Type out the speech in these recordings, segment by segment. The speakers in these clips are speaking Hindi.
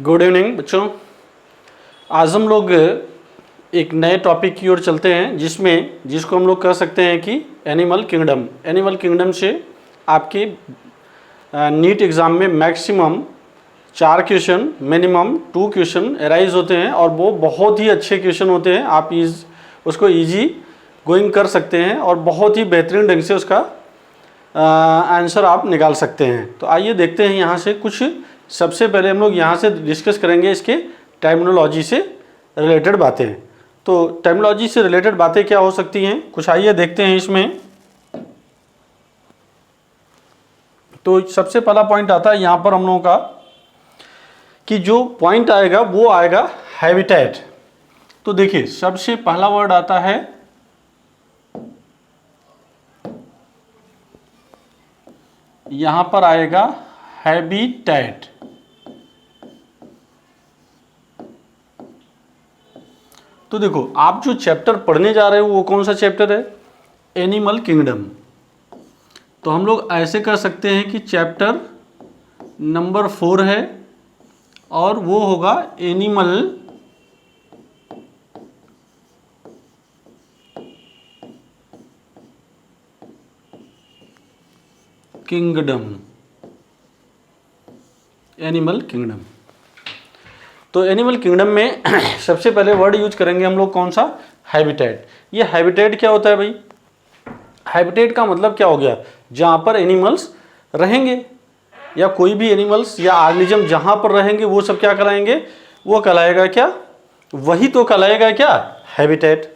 गुड इवनिंग बच्चों। आज हम लोग एक नए टॉपिक की ओर चलते हैं जिसको हम लोग कह सकते हैं कि एनिमल किंगडम। एनिमल किंगडम से आपके नीट एग्ज़ाम में maximum 4 question, minimum 2 question arise होते हैं और वो बहुत ही अच्छे क्वेश्चन होते हैं। आप उसको ईजी गोइंग कर सकते हैं और बहुत ही बेहतरीन ढंग से उसका आंसर आप निकाल सकते हैं। तो आइए देखते हैं यहाँ से कुछ। सबसे पहले हम लोग यहाँ से डिस्कस करेंगे इसके टर्मिनोलॉजी से रिलेटेड बातें। तो टर्मिनोलॉजी से रिलेटेड बातें क्या हो सकती हैं, कुछ आइए देखते हैं इसमें। तो सबसे पहला पॉइंट आता है यहाँ पर हम लोगों का कि जो पॉइंट आएगा वो आएगा हैबिटेट। तो देखिए सबसे पहला वर्ड आता है यहाँ पर आएगा हैबिटेट। तो देखो आप जो चैप्टर पढ़ने जा रहे हो वो कौन सा चैप्टर है, एनिमल किंगडम। तो हम लोग ऐसे कर सकते हैं कि चैप्टर नंबर 4 है और वो होगा एनिमल किंगडम। Animal kingdom. तो एनिमल किंगडम में सबसे पहले वर्ड यूज करेंगे हम लोग कौन सा, हैबिटेट। ये हैबिटेट क्या होता है भाई, हैबिटेट का मतलब क्या हो गया, जहाँ पर एनिमल्स रहेंगे या कोई भी एनिमल्स या ऑर्गेनिज्म जहाँ पर रहेंगे वो सब क्या कहलाएंगे, वो कहलाएगा क्या, वही तो कहलाएगा क्या, हैबिटेट।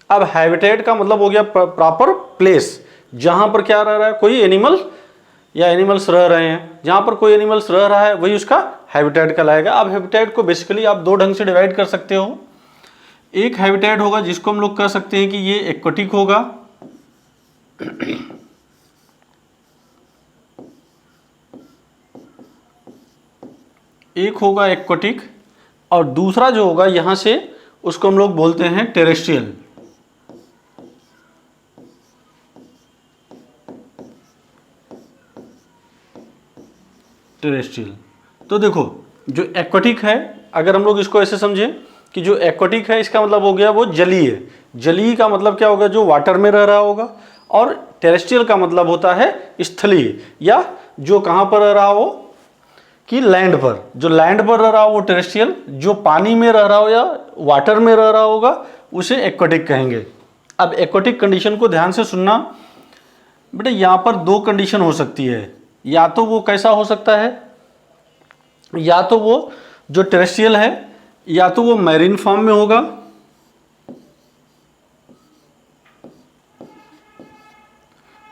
अब हैबिटेट का मतलब हो गया प्रॉपर प्लेस, जहाँ पर क्या रह रहा है, कोई एनिमल या एनिमल्स रह रहे हैं, जहाँ पर कोई एनिमल्स रह रहा है वही उसका हैबिटेट कहलाएगा। अब हैबिटेट को बेसिकली आप दो ढंग से डिवाइड कर सकते हो। एक हैबिटेट होगा जिसको हम लोग कह सकते हैं कि ये एक्वाटिक होगा, एक होगा एक्वाटिक, और दूसरा जो होगा यहां से उसको हम लोग बोलते हैं टेरेस्ट्रियल। टेरेस्ट्रियल। तो देखो जो एक्वाटिक है, अगर हम लोग इसको ऐसे समझें कि जो एक्वाटिक है इसका मतलब हो गया वो जलीय। जलीय का मतलब क्या होगा, जो वाटर में रह रहा होगा। और टेरेस्ट्रियल का मतलब होता है स्थलीय, या जो कहाँ पर रह रहा हो कि लैंड पर। जो लैंड पर रह रहा हो वो टेरेस्ट्रियल, जो पानी में रह रहा हो या वाटर में रह रहा होगा उसे एक्वाटिक कहेंगे। अब एक्वाटिक कंडीशन को ध्यान से सुनना बेटा, यहाँ पर दो कंडीशन हो सकती है। या तो वो कैसा हो सकता है, या तो वो जो टेरेस्ट्रियल है या तो वो मैरीन फॉर्म में होगा,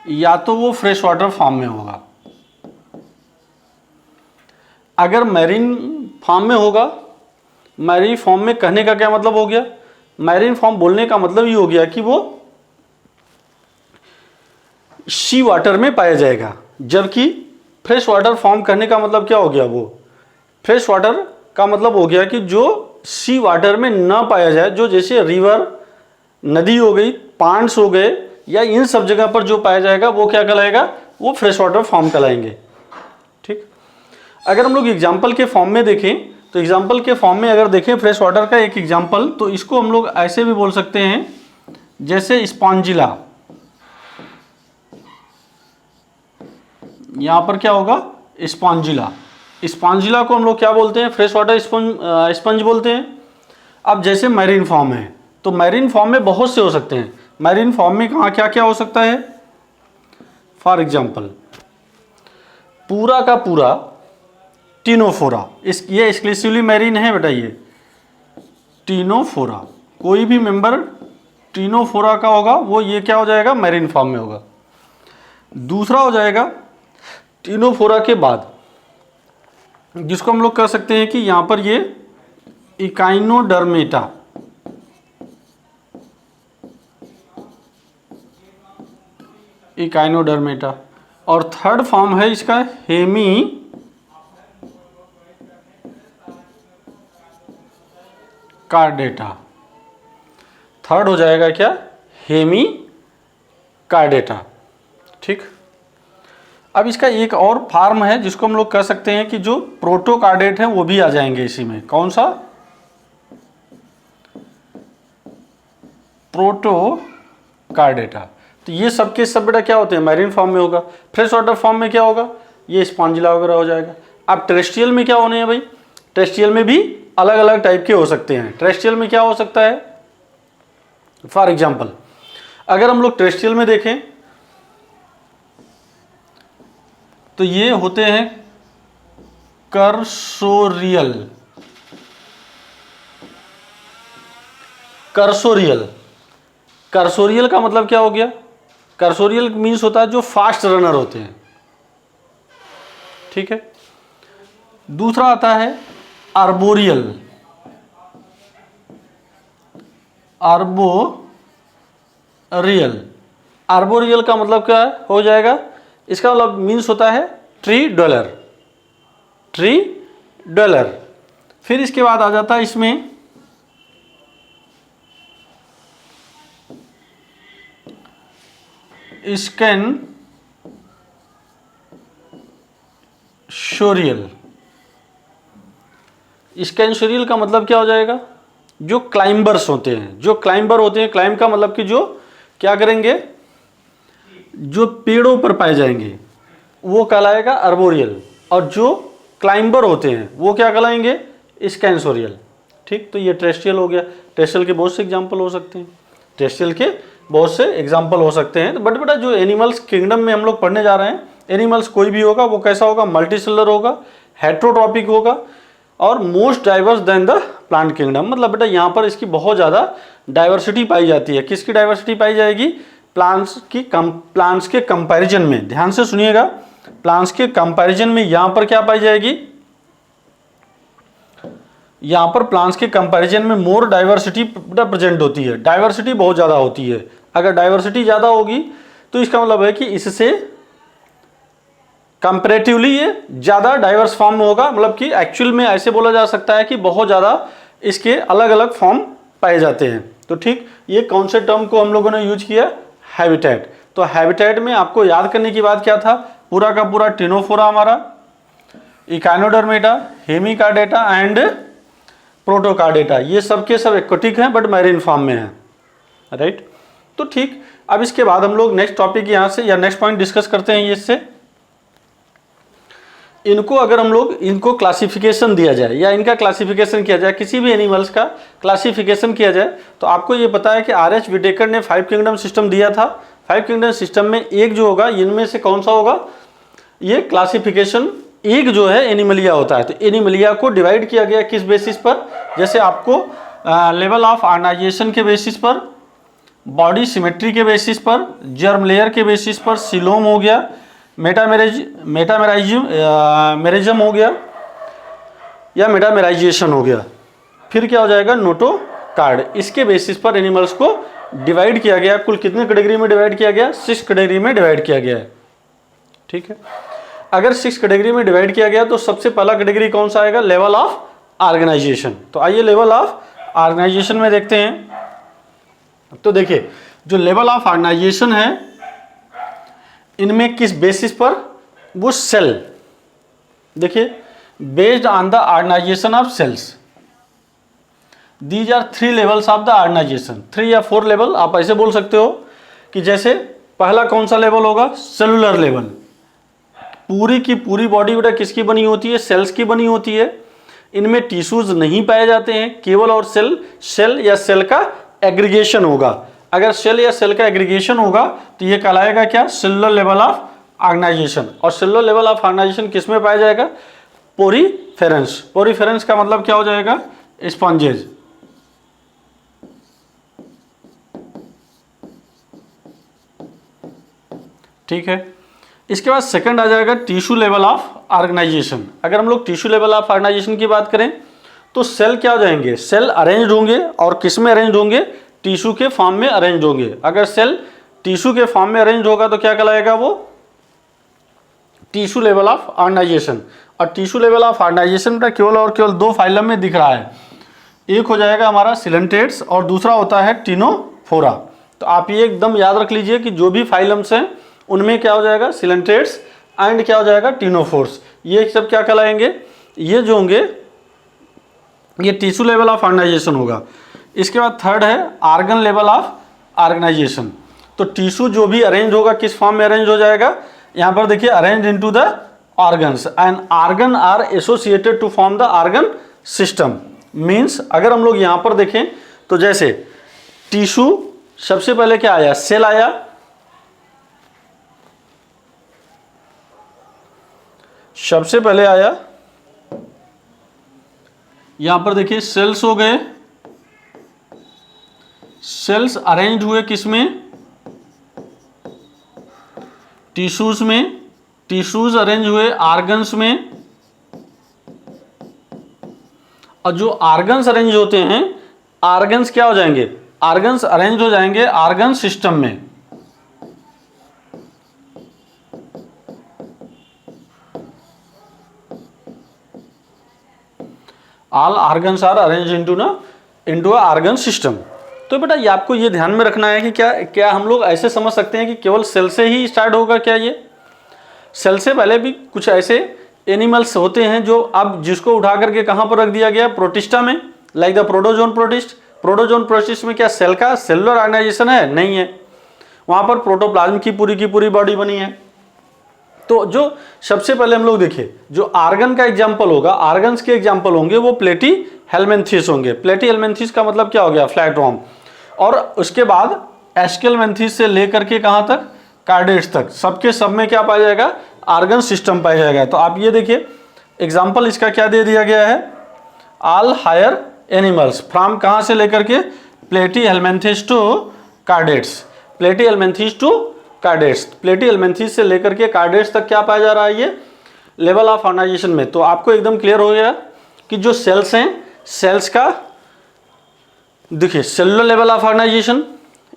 या तो वो फ्रेश वाटर फॉर्म में होगा। अगर मैरीन फॉर्म में होगा, मैरीन फॉर्म में कहने का क्या मतलब हो गया, मैरीन फॉर्म बोलने का मतलब ये हो गया कि वो सी वाटर में पाया जाएगा। जबकि फ्रेश वाटर फॉर्म करने का मतलब क्या हो गया, वो फ्रेश वाटर का मतलब हो गया कि जो सी वाटर में ना पाया जाए, जो जैसे रिवर, नदी हो गई, पांड्स हो गए, या इन सब जगह पर जो पाया जाएगा वो क्या कहलाएगा, वो फ्रेश वाटर फॉर्म कहलाएंगे। ठीक। अगर हम लोग एग्जाम्पल के फॉर्म में देखें तो एग्जाम्पल के फॉर्म में अगर देखें फ्रेश वाटर का एक एग्जाम्पल, तो इसको हम लोग ऐसे भी बोल सकते हैं जैसे स्पॉन्जिला। यहां पर क्या होगा, स्पॉन्जिला। स्पॉन्जिला को हम लोग क्या बोलते हैं, फ्रेश वाटर स्पंज बोलते हैं। अब जैसे मैरीन फॉर्म है, तो मैरीन फॉर्म में बहुत से हो सकते हैं। मैरीन फॉर्म में कहाँ क्या क्या हो सकता है, फॉर एग्जाम्पल पूरा का पूरा टीनोफोरा, ये एक्सक्लूसिवली मैरीन है बेटा। ये टीनोफोरा, कोई भी मेंबर टीनोफोरा का होगा वो ये क्या हो जाएगा, मैरीन फॉर्म में होगा। दूसरा हो जाएगा टीनोफोरा के बाद जिसको हम लोग कह सकते हैं कि यहां पर ये इकाइनोडर्मेटा। इकाइनोडर्मेटा। और थर्ड फॉर्म है इसका हेमी कार्डेटा। थर्ड हो जाएगा क्या, हेमी कार्डेटा। ठीक। अब इसका एक और फॉर्म है जिसको हम लोग कह सकते हैं कि जो प्रोटोकार्डेट है वो भी आ जाएंगे इसी में। कौन सा? प्रोटोकार्डेटा। तो ये सबके सब बेटा क्या होते हैं? मैरीन फॉर्म में होगा। फ्रेश वाटर फॉर्म में क्या होगा? ये स्पॉन्जिला वगैरह हो जाएगा। अब टेरेस्ट्रियल में क्या होने हैं भाई? टेरेस्ट्रियल में भी अलग अलग टाइप के हो सकते हैं। टेरेस्ट्रियल में क्या हो सकता है? फॉर एग्जाम्पल अगर हम लोग टेरेस्ट्रियल में देखें तो ये होते हैं कर्सोरियल। कर्सोरियल, कर्सोरियल का मतलब क्या हो गया? कर्सोरियल मीन्स होता है जो फास्ट रनर होते हैं, ठीक है। दूसरा आता है आर्बोरियल। आर्बोरियल, आर्बोरियल का मतलब क्या हो जाएगा? इसका मतलब मीन्स होता है ट्री ड्वेलर, ट्री ड्वेलर। फिर इसके बाद आ जाता है इसमें स्कैनसोरियल। स्कैनसोरियल का मतलब क्या हो जाएगा? जो क्लाइंबर्स होते हैं, जो क्लाइंबर होते हैं, क्लाइंब का मतलब कि जो क्या करेंगे, जो पेड़ों पर पाए जाएंगे वो कहलाएगा आर्बोरियल, और जो क्लाइंबर होते हैं वो क्या कहलाएंगे? स्कैनसोरियल, ठीक। तो ये टेरेस्ट्रियल हो गया। टेरेस्ट्रियल के बहुत से एग्जाम्पल हो सकते हैं, टेरेस्ट्रियल के बहुत से एग्जाम्पल हो सकते हैं। तो बट बेटा जो एनिमल्स किंगडम में हम लोग पढ़ने जा रहे हैं, एनिमल्स कोई भी होगा वो कैसा होगा? मल्टीसेलुलर होगा, हेट्रोट्रॉपिक होगा और most diverse than the plant kingdom. मतलब बेटा यहाँ पर इसकी बहुत ज़्यादा डाइवर्सिटी पाई जाती है। किसकी डाइवर्सिटी पाई जाएगी? प्लांट्स के कंपैरिजन में। ध्यान से सुनिएगा, प्लांट्स के कंपैरिजन में यहाँ पर क्या पाई जाएगी? यहाँ पर प्लांट्स के कंपैरिजन में मोर डाइवर्सिटी प्रेजेंट होती है। डाइवर्सिटी बहुत ज़्यादा होती है। अगर डाइवर्सिटी ज़्यादा होगी तो इसका मतलब है कि इससे कंपैरेटिवली ये ज़्यादा डाइवर्स फॉर्म में होगा। मतलब कि एक्चुअल में ऐसे बोला जा सकता है कि बहुत ज़्यादा इसके अलग अलग फॉर्म पाए जाते हैं। तो ठीक, ये कौन से टर्म को हम लोगों ने यूज किया? हैबिटेट। तो हैबिटेट में आपको याद करने की बात क्या था? पूरा का पूरा टिनोफोरा हमारा, इकाइनोडर्मेटा, हेमिकार्डेटा एंड प्रोटोकार्डेटा, ये सब के सब एक्वाटिक हैं बट मैरीन फॉर्म में हैं, राइट। तो ठीक, अब इसके बाद हम लोग नेक्स्ट टॉपिक यहाँ से या नेक्स्ट पॉइंट डिस्कस करते हैं। इससे इनको अगर हम लोग इनको क्लासिफिकेशन दिया जाए या इनका क्लासिफिकेशन किया जाए, किसी भी एनिमल्स का क्लासिफिकेशन किया जाए, तो आपको ये पता है कि आर.एच. विटेकर ने 5 किंगडम सिस्टम दिया था। 5 किंगडम सिस्टम में एक जो होगा, इनमें से कौन सा होगा? ये क्लासिफिकेशन एक जो है एनिमलिया होता है। तो एनिमलिया को डिवाइड किया गया किस बेसिस पर? जैसे आपको लेवल ऑफ ऑर्गेनाइजेशन के बेसिस पर, बॉडी सिमेट्री के बेसिस पर, जर्म लेयर के बेसिस पर, सिलोम हो गया, मेटामेराइजम हो गया या मेटामेराइजेशन हो गया, फिर क्या हो जाएगा? नोटोकार्ड। इसके बेसिस पर एनिमल्स को डिवाइड किया गया। कुल कितने कैटेगरी में डिवाइड किया गया? 6 कैटेगरी में डिवाइड किया गया है, ठीक है। अगर 6 कैटेगरी में डिवाइड किया गया तो सबसे पहला कैटेगरी कौन सा आएगा? Level of organisation. तो आइए लेवल ऑफ ऑर्गेनाइजेशन में देखते हैं। तो देखिए, जो लेवल ऑफ ऑर्गेनाइजेशन है इनमें किस बेसिस पर? वो सेल, देखिए, based on the organisation of cells. These are 3 levels of the organisation. 3 या 4 लेवल आप ऐसे बोल सकते हो कि जैसे पहला कौन सा लेवल होगा? Cellular level. पूरी की पूरी बॉडी बेटा किसकी बनी होती है? सेल्स की बनी होती है। इनमें टिश्यूज नहीं पाए जाते हैं, केवल और सेल या सेल का एग्रीगेशन होगा। अगर सेल या सेल का एग्रीगेशन होगा तो ये कहलाएगा क्या? Cellular level of organisation. और सेलुलर लेवल ऑफ ऑर्गेनाइजेशन किस में पाया जाएगा? पोरीफेरेंस। पोरीफेरेंस का मतलब क्या हो जाएगा? स्पॉन्जेज। ठीक है। इसके बाद सेकंड आ जाएगा टिश्यू लेवल ऑफ ऑर्गेनाइजेशन। अगर हम लोग टिश्यू लेवल ऑफ ऑर्गेनाइजेशन की बात करें तो सेल क्या हो जाएंगे? सेल अरेंज होंगे, और किस में अरेंज होंगे? टिश्यू के फॉर्म में अरेंज होंगे। अगर सेल टिश्यू के फॉर्म में अरेंज होगा तो क्या कहलाएगा? वो टिश्यू लेवल ऑफ ऑर्गेनाइजेशन। और टिश्यू लेवल ऑफ ऑर्गेनाइजेशन का केवल और केवल 2 फाइलम में दिख रहा है। एक हो जाएगा हमारा सिलेंटेट्स और दूसरा होता है टिनोफोरा। तो आप ये एकदम याद रख लीजिए कि जो भी फाइलम्स हैं उनमें क्या हो जाएगा? सिलेंटेट्स एंड क्या हो जाएगा, टिनोफोर्स। ये सब क्या कहलाएंगे, ये जो होंगे ये टिश्यू लेवल ऑफ ऑर्गेनाइजेशन होगा। इसके बाद थर्ड है ऑर्गन लेवल ऑफ ऑर्गेनाइजेशन। तो टिश्यू जो भी अरेंज होगा किस फॉर्म में अरेंज हो जाएगा, यहाँ पर देखिए arrange into the organs and organ are associated to form the organ system. Means अगर हम लोग यहाँ पर देखें तो जैसे टिश्यू सबसे पहले क्या आया, सेल आया, सबसे पहले आया यहां पर देखिए सेल्स हो गए, सेल्स अरेंज हुए किसमें, टिश्यूज में, टिश्यूज अरेंज हुए ऑर्गन्स में, और जो ऑर्गन्स अरेंज होते हैं, ऑर्गन्स क्या हो जाएंगे, ऑर्गन्स अरेंज हो जाएंगे ऑर्गन सिस्टम में। All organs are arrange into organ system. तो बेटा ये आपको ये ध्यान में रखना है कि क्या हम लोग ऐसे समझ सकते हैं कि केवल सेल से ही स्टार्ट होगा, क्या ये सेल से पहले भी कुछ ऐसे एनिमल्स होते हैं जो अब जिसको उठा करके कहाँ पर रख दिया गया, प्रोटिस्टा में, like the protozoan protist. Protozoan protist में क्या सेल का सेलुलर ऑर्गेनाइजेशन है, नहीं है, वहाँ पर प्रोटोप्लाज्म की पूरी बॉडी बनी है। तो जो सबसे पहले हम लोग देखिए जो आर्गन का एग्जाम्पल होगा, आर्गन्स के एग्जाम्पल होंगे वो प्लेटी हेलमेंथिस होंगे। प्लेटी हेलमेंथिस का मतलब क्या हो गया, फ्लैट वॉर्म। और उसके बाद एस्केलमेंथिस से लेकर के कहाँ तक, कार्डेट्स तक, सबके सब में क्या पाया जाएगा, आर्गन सिस्टम पाया जाएगा। तो आप ये देखिए एग्जाम्पल इसका क्या दे दिया गया है, ऑल हायर एनिमल्स फ्रॉम कहाँ से लेकर के, प्लेटी हेलमेंथिस टू कार्डेट्स, प्लेटी हेलमेंथिस टू कार्डेट्स, प्लेटी हेलमेंथिस से लेकर के कार्डेट्स तक क्या पाया जा रहा है, ये लेवल ऑफ ऑर्गेनाइजेशन में। तो आपको एकदम क्लियर हो गया कि जो सेल्स हैं, सेल्स का देखिए सेलुलर लेवल ऑफ ऑर्गेनाइजेशन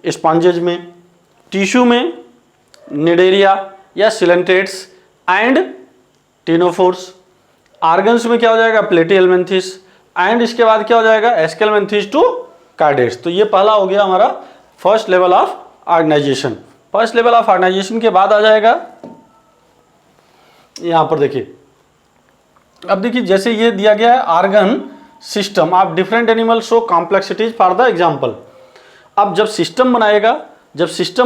स्पॉन्जेज में, टिश्यू में निडेरिया या सिलेंट्रेट्स एंड टिनोफोर्स, ऑर्गन्स में क्या हो जाएगा, प्लेटी हेलमेंथिस, एंड इसके बाद क्या हो जाएगा, एस्केलमेंथिस टू कार्डेट्स। तो ये पहला हो गया हमारा first level of organisation. First level of organisation के बाद आ जाएगा यहां पर देखिए, अब देखिए जैसे ये दिया गया है organ system of different animals show complexities for the example. अब जब सिस्टम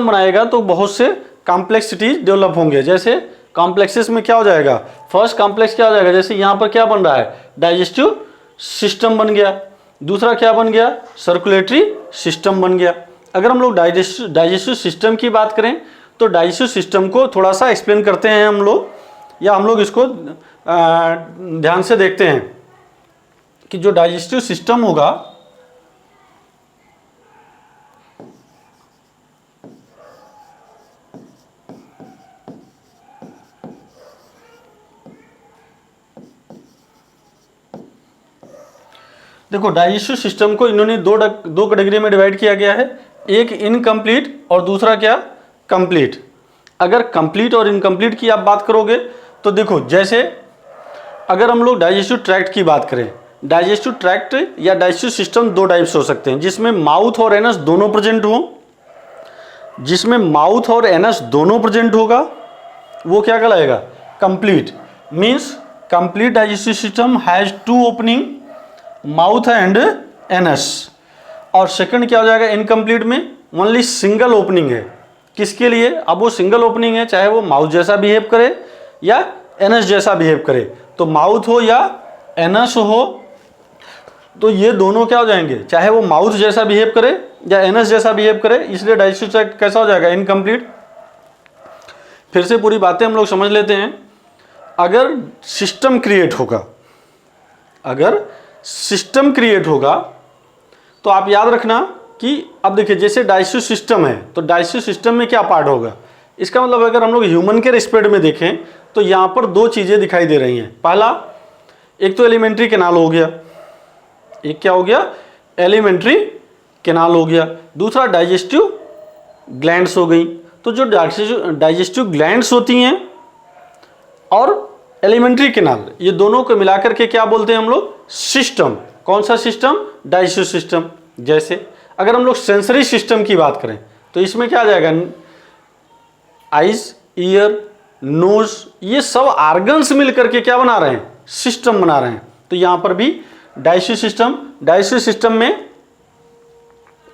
बनाएगा तो बहुत से कॉम्प्लेक्सिटीज डेवलप होंगे। जैसे कॉम्प्लेक्सेस में क्या हो जाएगा, फर्स्ट कॉम्प्लेक्स क्या हो जाएगा, जैसे यहां पर क्या बन रहा है, डाइजेस्टिव सिस्टम बन गया, दूसरा क्या बन गया, सर्कुलेटरी सिस्टम बन गया। अगर हम लोग डाइजेस्टिव सिस्टम की बात करें तो डाइजेस्टिव सिस्टम को थोड़ा सा एक्सप्लेन करते हैं हम लोग, या हम लोग इसको ध्यान से देखते हैं कि जो डाइजेस्टिव सिस्टम होगा, देखो डाइजेस्टिव सिस्टम को इन्होंने दो कैटेगरी में डिवाइड किया गया है, एक इनकम्प्लीट और दूसरा क्या, कंप्लीट। अगर कंप्लीट और इनकम्प्लीट की आप बात करोगे तो देखो जैसे अगर हम लोग डाइजेस्टिव ट्रैक्ट की बात करें, डाइजेस्टिव ट्रैक्ट या डाइजेस्टिव सिस्टम दो टाइप से हो सकते हैं, जिसमें माउथ और एनस दोनों प्रेजेंट हो। जिसमें माउथ और एनस दोनों प्रेजेंट होगा वो क्या कहलाएगा, complete. Means complete digestive system has two opening, mouth and anus. और सेकंड क्या हो जाएगा, इनकम्प्लीट में ओनली सिंगल ओपनिंग है। किसके लिए, अब वो सिंगल ओपनिंग है, चाहे वो माउथ जैसा बिहेव करे या एनस जैसा बिहेव करे। तो माउथ हो या एनस हो तो ये दोनों क्या हो जाएंगे, चाहे वो माउथ जैसा बिहेव करे या एनस जैसा बिहेव करे, इसलिए डाइजेस्टिव ट्रैक्ट कैसा हो जाएगा, इनकम्प्लीट। फिर से पूरी बातें हम लोग समझ लेते हैं। अगर सिस्टम क्रिएट होगा, अगर सिस्टम क्रिएट होगा तो आप याद रखना कि अब देखिए जैसे डाइजेस्टिव सिस्टम है तो डाइजेस्टिव सिस्टम में क्या पार्ट होगा, इसका मतलब अगर हम लोग ह्यूमन के रिस्पेक्ट में देखें तो यहाँ पर दो चीज़ें दिखाई दे रही हैं। पहला, एक तो एलिमेंट्री कैनाल हो गया, एक क्या हो गया, एलिमेंट्री कैनाल हो गया, दूसरा डाइजेस्टिव ग्लैंड्स हो गई। तो जो डाइजेस्टिव ग्लैंड्स होती हैं और एलिमेंट्री कैनाल, ये दोनों को मिलाकर के क्या बोलते हैं हम लोग, सिस्टम। कौन सा सिस्टम, डाइजेस्टिव सिस्टम। जैसे अगर हम लोग सेंसरी सिस्टम की बात करें तो इसमें क्या आ जाएगा, आइज, ईयर, नोज, ये सब आर्गन्स मिल करके क्या बना रहे हैं, सिस्टम बना रहे हैं। तो यहां पर भी डाइजेस्टिव सिस्टम में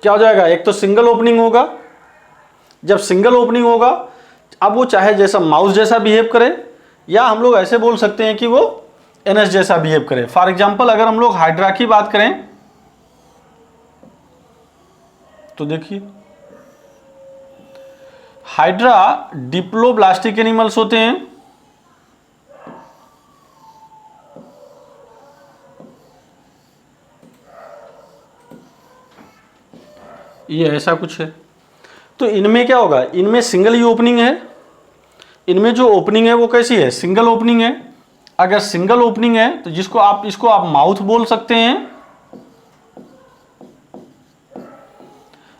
क्या हो जाएगा, एक तो सिंगल ओपनिंग होगा। जब सिंगल ओपनिंग होगा, अब वो चाहे जैसा माउस जैसा बिहेव करे, या हम लोग ऐसे बोल सकते हैं कि वो एनएस जैसा बिहेव करे। फॉर एग्जांपल अगर हम लोग हाइड्रा की बात करें तो देखिए, हाइड्रा डिप्लोब्लास्टिक एनिमल्स होते हैं। ये ऐसा कुछ है। तो इनमें क्या होगा, इनमें सिंगल ही ओपनिंग है। इनमें जो ओपनिंग है वो कैसी है, सिंगल ओपनिंग है। अगर सिंगल ओपनिंग है तो इसको आप माउथ बोल सकते हैं,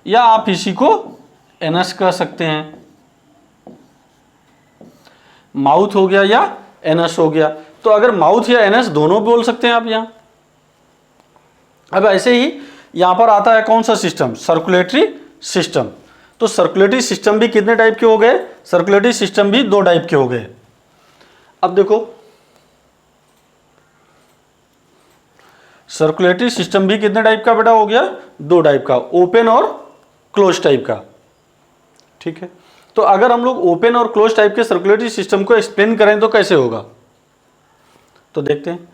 या आप इसी को एनस कह सकते हैं। माउथ हो गया या एनस हो गया। तो अगर माउथ या एनस दोनों बोल सकते हैं आप यहां। अब ऐसे ही यहां पर आता है कौन सा सिस्टम, सर्कुलेटरी सिस्टम। तो सर्कुलेटरी सिस्टम भी कितने टाइप के हो गए, सर्कुलेटरी सिस्टम भी 2 टाइप के हो गए। अब देखो, सर्कुलेटरी सिस्टम भी कितने टाइप का बेटा हो गया, 2 टाइप का, ओपन और क्लोज टाइप का। ठीक है, तो अगर हम लोग ओपन और क्लोज टाइप के सर्कुलेटरी सिस्टम को एक्सप्लेन करें तो कैसे होगा, तो देखते हैं।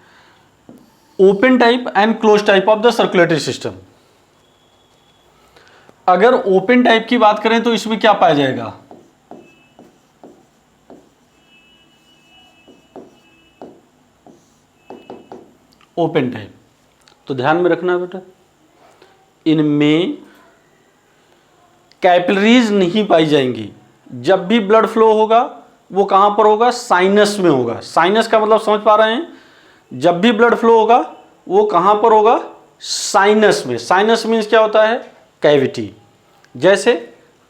Open type and close type of the circulatory system. अगर ओपन टाइप की बात करें तो इसमें क्या पाया जाएगा, ओपन टाइप। तो ध्यान में रखना बेटा, इनमें कैपिलरीज नहीं पाई जाएंगी। जब भी ब्लड फ्लो होगा वो कहां पर होगा, साइनस में होगा। साइनस का मतलब समझ पा रहे हैं, जब भी ब्लड फ्लो होगा वो कहां पर होगा, साइनस में। साइनस मीन्स क्या होता है, कैविटी। जैसे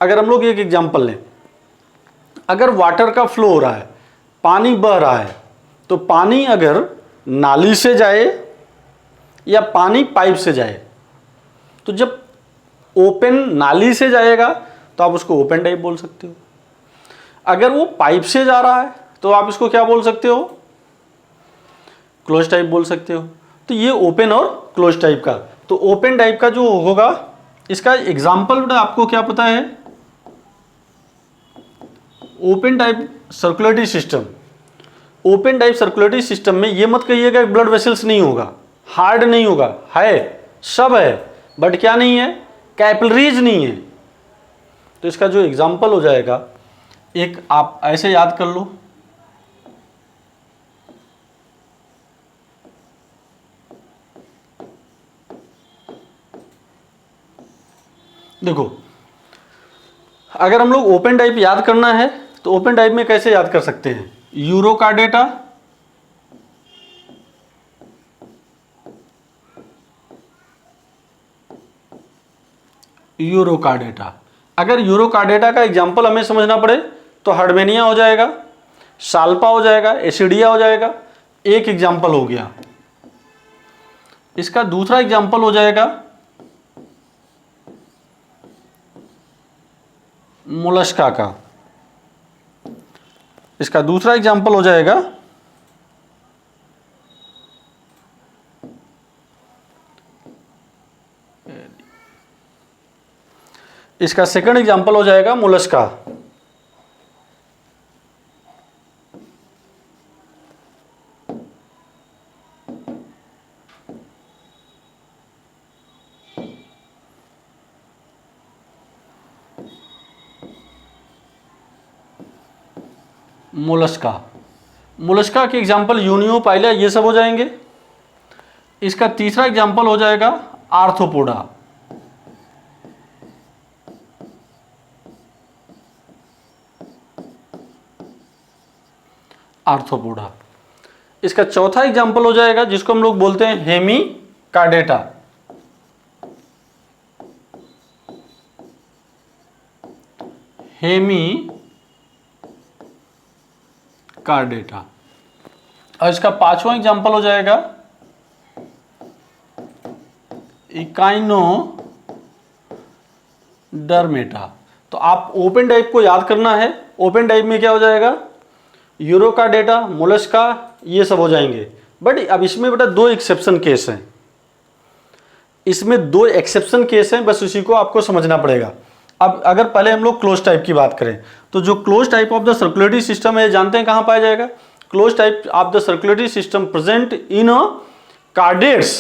अगर हम लोग एक एग्जांपल लें, अगर वाटर का फ्लो हो रहा है, पानी बह रहा है, तो पानी अगर नाली से जाए या पानी पाइप से जाए, तो जब ओपन नाली से जाएगा तो आप उसको ओपन टाइप बोल सकते हो। अगर वो पाइप से जा रहा है तो आप इसको क्या बोल सकते हो, क्लोज टाइप बोल सकते हो। तो ये ओपन और क्लोज टाइप का। तो ओपन टाइप का जो होगा, इसका एग्जाम्पल आपको क्या पता है, open type circulatory system. Open type circulatory system में ये मत कहिएगा ब्लड वेसल्स नहीं होगा, हार्ड नहीं होगा, है, सब है, बट क्या नहीं है, कैपिलरीज नहीं है। तो इसका जो एग्जाम्पल हो जाएगा, एक आप ऐसे याद कर लो, देखो अगर हम लोग ओपन टाइप याद करना है तो ओपन टाइप में कैसे याद कर सकते हैं, यूरोकार्डेटा, यूरोकार्डेटा। अगर यूरोकार्डेटा का एग्जाम्पल हमें समझना पड़े तो हर्डमेनिया हो जाएगा, साल्पा हो जाएगा, एसिडिया हो जाएगा। एक एग्जाम्पल हो गया। इसका दूसरा एग्जाम्पल हो जाएगा मोलस्का का। इसका दूसरा एग्जाम्पल हो जाएगा इसका सेकंड एग्जाम्पल हो जाएगा मोलस्का। मोलस्का के एग्जाम्पल यूनियो, पाइला, ये सब हो जाएंगे। इसका तीसरा एग्जाम्पल हो जाएगा आर्थ्रोपोडा। आर्थ्रोपोडा। इसका चौथा एग्जाम्पल हो जाएगा जिसको हम लोग बोलते हैं हेमिकार्डेटा। हेमिकार्डेटा। और इसका पांचवा एग्जाम्पल हो जाएगा इकाइनोडर्मेटा। तो आप ओपन टाइप को याद करना है। ओपन टाइप में क्या हो जाएगा, यूरोकार्डेटा, मोलस्का, ये सब हो जाएंगे। बट अब इसमें बेटा दो एक्सेप्शन केस हैं, इसमें दो एक्सेप्शन केस हैं, बस उसी को आपको समझना पड़ेगा। अब अगर पहले हम लोग क्लोज टाइप की बात करें तो जो close type of the circulatory system है जानते हैं कहाँ पाया जाएगा? Close type of the circulatory system present in chordates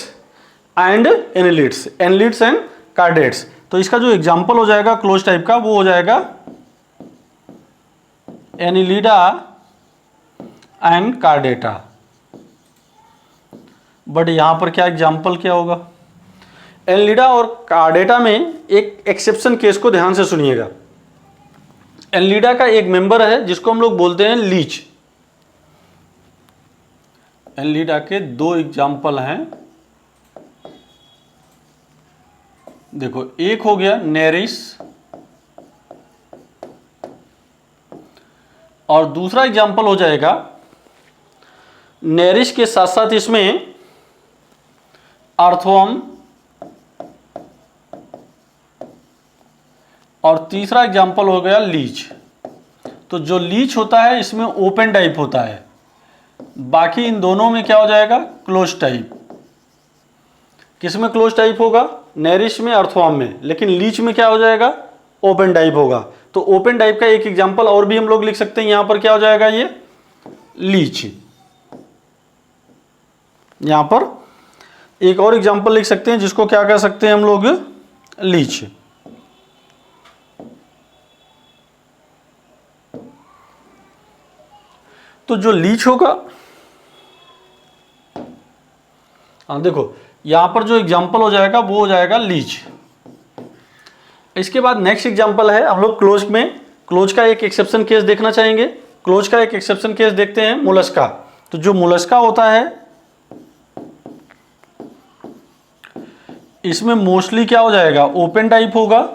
and annelids, annelids and chordates. तो इसका जो एग्जांपल हो जाएगा क्लोज टाइप का वो हो जाएगा एनालिडा एंड कार्डेटा। बट यहां पर क्या एग्जांपल क्या होगा? एनालिडा और कार्डेटा में एक एक्सेप्शन केस को ध्यान से सुनिएगा। एनालिडा का एक मेंबर है जिसको हम लोग बोलते हैं लीच। एनालिडा के दो एग्जांपल हैं, देखो एक हो गया नेरिस और दूसरा एग्जांपल हो जाएगा नेरिस के साथ साथ इसमें अर्थवर्म और तीसरा एग्जांपल हो गया लीच। तो जो लीच होता है इसमें ओपन टाइप होता है, बाकी इन दोनों में क्या हो जाएगा? Close type. किसमें क्लोज टाइप होगा? नेरिश में, अर्थवर्म में। लेकिन लीच में क्या हो जाएगा? ओपन टाइप होगा। तो ओपन टाइप का एक एग्जांपल और भी हम लोग लिख सकते हैं, यहां पर क्या हो जाएगा? ये लीच। यहां पर एक और एग्जांपल लिख सकते हैं जिसको क्या कह सकते हैं हम लोग? लीच। तो जो लीच होगा, देखो यहां पर जो एग्जांपल हो जाएगा वो हो जाएगा लीच। इसके बाद नेक्स्ट एग्जांपल है, हम लोग क्लोज में क्लोज का एक एक्सेप्शन केस देखना चाहेंगे। क्लोज का एक एक्सेप्शन केस देखते हैं, मोलस्का। तो जो मोलस्का होता है इसमें मोस्टली क्या हो जाएगा? ओपन टाइप होगा।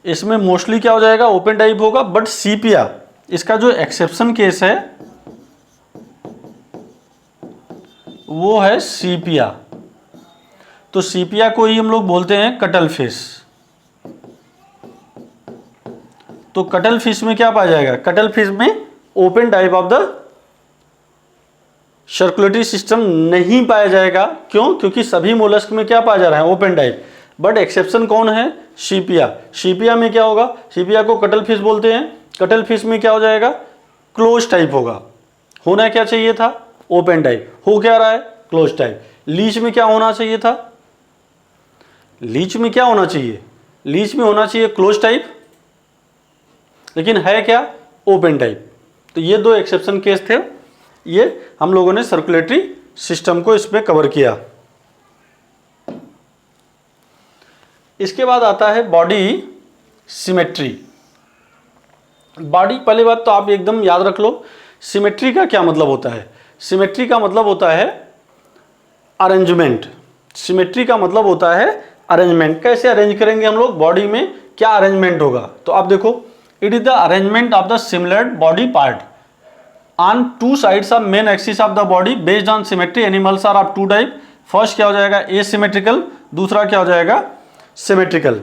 इसमें मोस्टली क्या हो जाएगा? ओपन टाइप होगा। बट सीपिया, इसका जो एक्सेप्शन केस है वो है सीपिया। तो सीपिया को ही हम लोग बोलते हैं कटल फिश। तो कटल फिश में क्या पाया जाएगा? कटल फिश में open type of the circulatory system नहीं पाया जाएगा। क्यों? क्योंकि सभी मोलस्क में क्या पाया जा रहा है? Open type. बट एक्सेप्शन कौन है? सीपिया। सीपिया में क्या होगा? सीपिया को कटल फिश बोलते हैं। कटल फिश में क्या हो जाएगा? क्लोज टाइप होगा। होना क्या चाहिए था? Open type. हो क्या रहा है? Close type. लीच में क्या होना चाहिए था? लीच में क्या होना चाहिए? लीच में होना चाहिए क्लोज टाइप, लेकिन है क्या? Open type. तो ये दो एक्सेप्शन केस थे, ये हम लोगों ने सर्कुलेटरी सिस्टम को इसमें कवर किया। इसके बाद आता है बॉडी सिमेट्री। बॉडी, पहली बात तो आप एकदम याद रख लो, सिमेट्री का क्या मतलब होता है? सिमेट्री का मतलब होता है अरेंजमेंट। सिमेट्री का मतलब होता है अरेंजमेंट। कैसे अरेंज करेंगे हम लोग? बॉडी में क्या अरेंजमेंट होगा? तो आप देखो, it is the arrangement of the similar body part on two sides of main axis of the body based on symmetry. Animals are of two type. First क्या हो जाएगा? एसिमेट्रिकल। दूसरा क्या हो जाएगा? सिमेट्रिकल।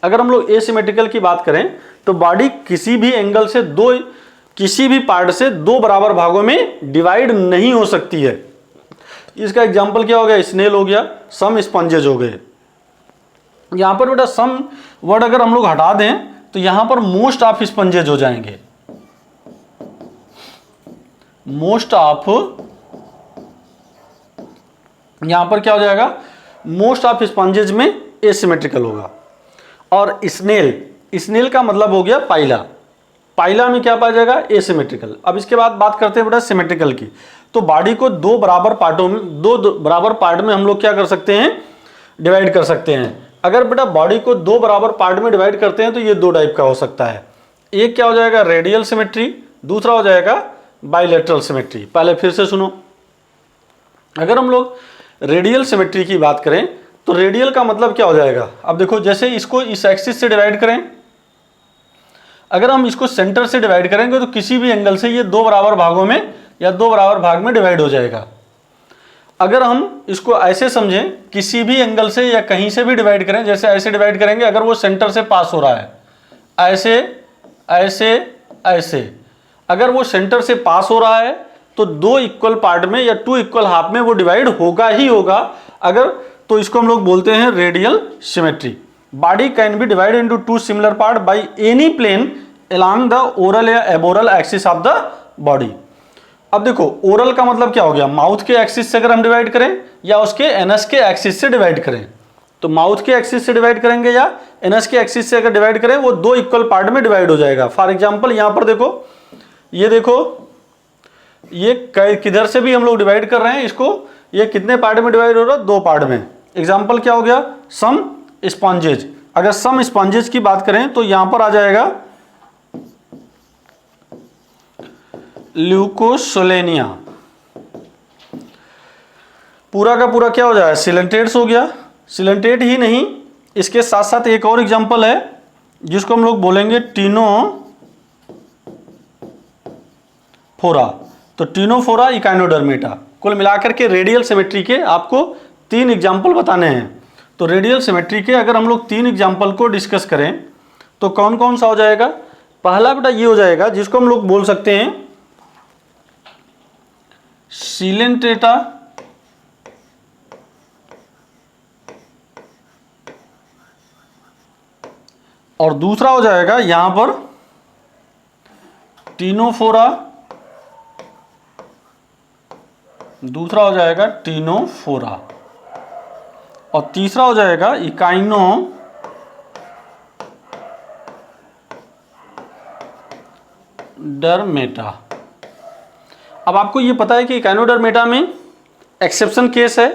अगर हम लोग एसिमेट्रिकल की बात करें तो बॉडी किसी भी एंगल से किसी भी पार्ट से दो बराबर भागों में डिवाइड नहीं हो सकती है। इसका एग्जांपल क्या हो गया? स्नेल हो गया, सम स्पंजेज हो गए। यहां पर बेटा सम वर्ड अगर हम लोग हटा दें तो यहां पर मोस्ट ऑफ स्पंजेज हो जाएंगे। मोस्ट ऑफ, यहां पर क्या हो जाएगा? मोस्ट ऑफ स्पंजेज में एसिमेट्रिकल होगा। और स्नेल का मतलब हो गया पाइला। पाइला में क्या पाया जाएगा? एसिमेट्रिकल। अब इसके बाद बात करते हैं बेटा सिमेट्रिकल की। तो बॉडी को दो बराबर पार्टों में, दो बराबर पार्ट में हम लोग क्या कर सकते हैं? डिवाइड कर सकते हैं। अगर बेटा बॉडी को दो बराबर पार्ट में डिवाइड करते हैं तो ये दो टाइप का हो सकता है। एक क्या हो जाएगा? Radial symmetry. दूसरा हो जाएगा बाइलेटरल सिमेट्री। पहले फिर से सुनो, अगर हम लोग रेडियल सिमेट्री की बात करें तो रेडियल का मतलब क्या हो जाएगा? अब देखो, जैसे इसको इस एक्सिस से डिवाइड करें, अगर हम इसको सेंटर से डिवाइड करेंगे तो किसी भी एंगल से ये दो बराबर भागों में या दो बराबर भाग में डिवाइड हो जाएगा। अगर हम इसको ऐसे समझें, किसी भी एंगल से या कहीं से भी डिवाइड करें, जैसे ऐसे डिवाइड करेंगे, अगर वो सेंटर से पास हो रहा है, ऐसे ऐसे ऐसे, अगर वो सेंटर से पास हो रहा है तो 2 इक्वल पार्ट में या 2 इक्वल हाफ में वो डिवाइड होगा ही होगा। अगर तो इसको हम लोग बोलते हैं radial symmetry. Body can be divide into 2 similar part by any plane along the oral या aboral axis of the body. अब देखो ओरल का मतलब क्या हो गया, माउथ के एक्सिस से अगर हम डिवाइड करें या उसके एनस के एक्सिस से डिवाइड करें, तो माउथ के एक्सिस से डिवाइड करेंगे या एनस के एक्सिस से अगर डिवाइड करें वो 2 इक्वल पार्ट में डिवाइड हो जाएगा। फॉर एग्जांपल यहां पर देखो, ये देखो ये किधर से भी हम लोग डिवाइड कर रहे हैं इसको, ये कितने पार्ट में डिवाइड हो रहा है, 2 पार्ट में। एग्जाम्पल क्या हो गया, सम स्पॉन्जेज। अगर सम स्पॉन्जेज की बात करें तो यहां पर आ जाएगा ल्यूकोसोलेनिया, पूरा का पूरा क्या हो जाएगा, सिलेंट्रेट्स हो गया। सिलेंट्रेट ही नहीं, इसके साथ साथ एक और एग्जांपल है जिसको हम लोग बोलेंगे टीनोफोरा। तो टीनोफोरा इकाइनोडर्मेटा। कुल मिलाकर के रेडियल सिमेट्री के आपको 3 एग्जाम्पल बताने हैं। तो रेडियल सिमेट्री के अगर हम लोग 3 एग्जाम्पल को डिस्कस करें तो कौन कौन सा हो जाएगा। पहला बेटा ये हो जाएगा जिसको हम लोग बोल सकते हैं सिलेंट्रेटा और दूसरा हो जाएगा यहां पर टीनोफोरा, दूसरा हो जाएगा टीनोफोरा और तीसरा हो जाएगा इकाइनोडर्मेटा। अब आपको ये पता है कि इकाइनोडर्मेटा में एक्सेप्शन केस है।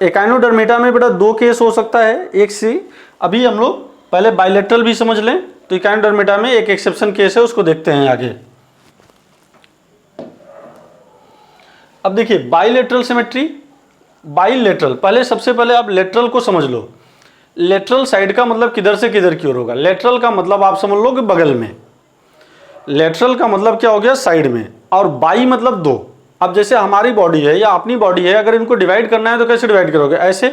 इकाइनोडर्मेटा में बेटा 2 केस हो सकता है, एक से अभी हम लोग पहले बाइलेटरल भी समझ लें। तो इकाइनोडर्मेटा में एक एक्सेप्शन केस है, उसको देखते हैं आगे। अब देखिए बाइलेटरल सिमेट्री, बाइलेटरल, पहले सबसे पहले आप लेटरल को समझ लो। लेटरल साइड का मतलब किधर से किधर की ओर होगा। लेटरल का मतलब आप समझ लो कि बगल में, लेटरल का मतलब क्या हो गया, साइड में, और बाई मतलब 2। अब जैसे हमारी बॉडी है या अपनी बॉडी है, अगर इनको डिवाइड करना है तो कैसे डिवाइड करोगे, ऐसे,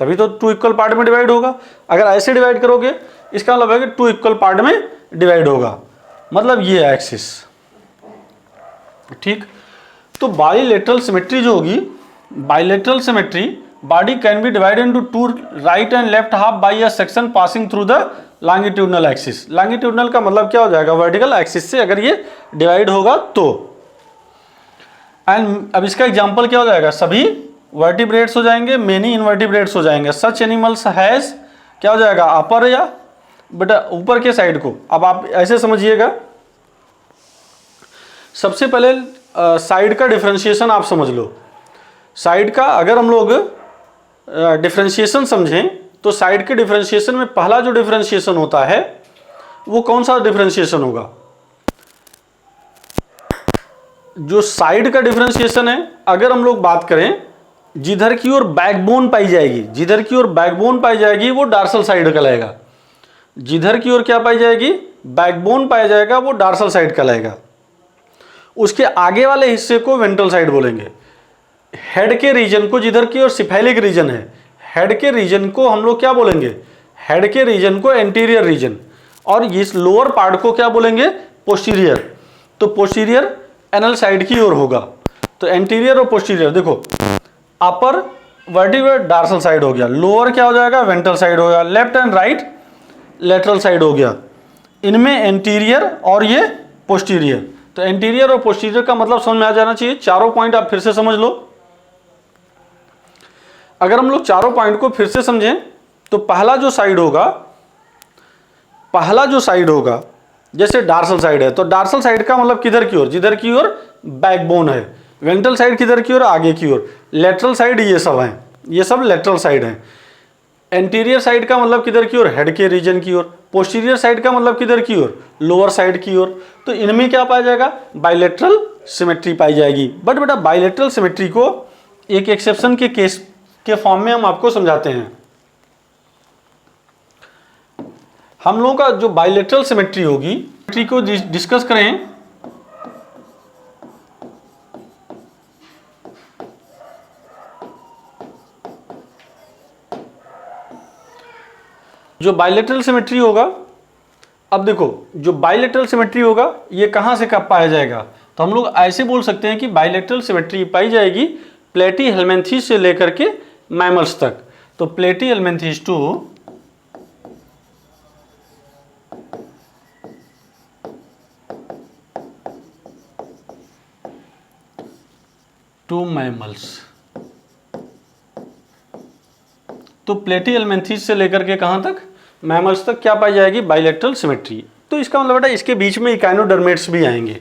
तभी तो 2 इक्वल पार्ट में डिवाइड होगा। अगर ऐसे डिवाइड करोगे इसका मतलब है कि 2 इक्वल पार्ट में डिवाइड होगा, मतलब ये है एक्सिस, ठीक। तो बाइलेटरल सिमेट्री जो होगी, bilateral symmetry, body can be divided into 2 right and left half by a section passing through the longitudinal axis. Longitudinal का मतलब क्या हो जाएगा, वर्टिकल एक्सिस से अगर ये डिवाइड होगा तो। एंड अब इसका एग्जांपल क्या हो जाएगा, सभी वर्टिब्रेट्स हो जाएंगे, मेनी इनवर्टिब्रेट्स हो जाएंगे। सच एनिमल्स हैज क्या हो जाएगा, अपर या बेटा ऊपर के साइड को। अब आप ऐसे समझिएगा, सबसे पहले साइड का डिफरेंशिएशन आप समझ लो। साइड का अगर हम लोग डिफरेंशिएशन समझें तो साइड के डिफरेंशिएशन में पहला जो डिफरेंशिएशन होता है वो कौन सा डिफरेंशिएशन होगा, जो साइड का डिफरेंशिएशन है। अगर हम लोग बात करें जिधर की ओर बैकबोन पाई जाएगी, जिधर की ओर बैकबोन पाई जाएगी वो डार्सल साइड कहलाएगा। जिधर की ओर क्या पाई जाएगी, बैकबोन पाया जाएगा, वो डार्सल साइड कहलाएगा। उसके आगे वाले हिस्से को वेंट्रल साइड बोलेंगे। हेड के रीजन को, जिधर की ओर सिफेलिक रीजन है, हेड के रीजन को हम लोग क्या बोलेंगे, हेड के रीजन को एंटीरियर रीजन, और इस लोअर पार्ट को क्या बोलेंगे, पोस्टीरियर। तो पोस्टीरियर एनल साइड की ओर होगा। तो एंटीरियर और पोस्टीरियर देखो, अपर वर्टिब्रेट डार्सल साइड हो गया, लोअर क्या हो जाएगा, वेंट्रल साइड हो गया, left and right lateral side हो गया। इनमें एंटीरियर और ये पोस्टीरियर। तो एंटीरियर और पोस्टीरियर का मतलब समझ में आ जाना चाहिए। चारों पॉइंट आप फिर से समझ लो। अगर हम लोग चारों पॉइंट को फिर से समझें तो पहला जो साइड होगा, पहला जो साइड होगा जैसे डार्सल साइड है, तो डार्सल साइड का मतलब किधर की ओर, जिधर की ओर बैकबोन है। वेंट्रल साइड किधर की ओर, आगे की ओर। लेटरल साइड ये सब हैं, ये सब लेटरल साइड हैं। एंटीरियर साइड का मतलब किधर की ओर, हेड के रीजन की ओर। पोस्टीरियर साइड का मतलब किधर की ओर, लोअर साइड की ओर। तो इनमें क्या पाया जाएगा, बाइलेटरल सिमेट्री पाई जाएगी। बट बेटा बाइलेटरल सिमेट्री को एक एक्सेप्शन के केस के फॉर्म में हम आपको समझाते हैं। हम लोगों का जो बाइलेटरल सिमेट्री होगी, सिमेट्री को डिस्कस करें जो बाइलेटरल सिमेट्री होगा अब देखो जो बाइलेटरल सिमेट्री होगा ये कहाँ से कब पाया जाएगा, तो हम लोग ऐसे बोल सकते हैं कि बाइलेटरल सिमेट्री पाई जाएगी प्लेटीहेल्मिन्थेस से लेकर के मैमल्स तक। तो प्लेटीहेल्मिन्थेस टू मैमल्स, तो प्लेटीहेल्मिन्थेस से लेकर के कहाँ तक, मैमल्स तक क्या पाई जाएगी, बाइलेटरल सिमेट्री। तो इसका मतलब बेटा इसके बीच में इकाइनोडर्मेट्स भी आएंगे,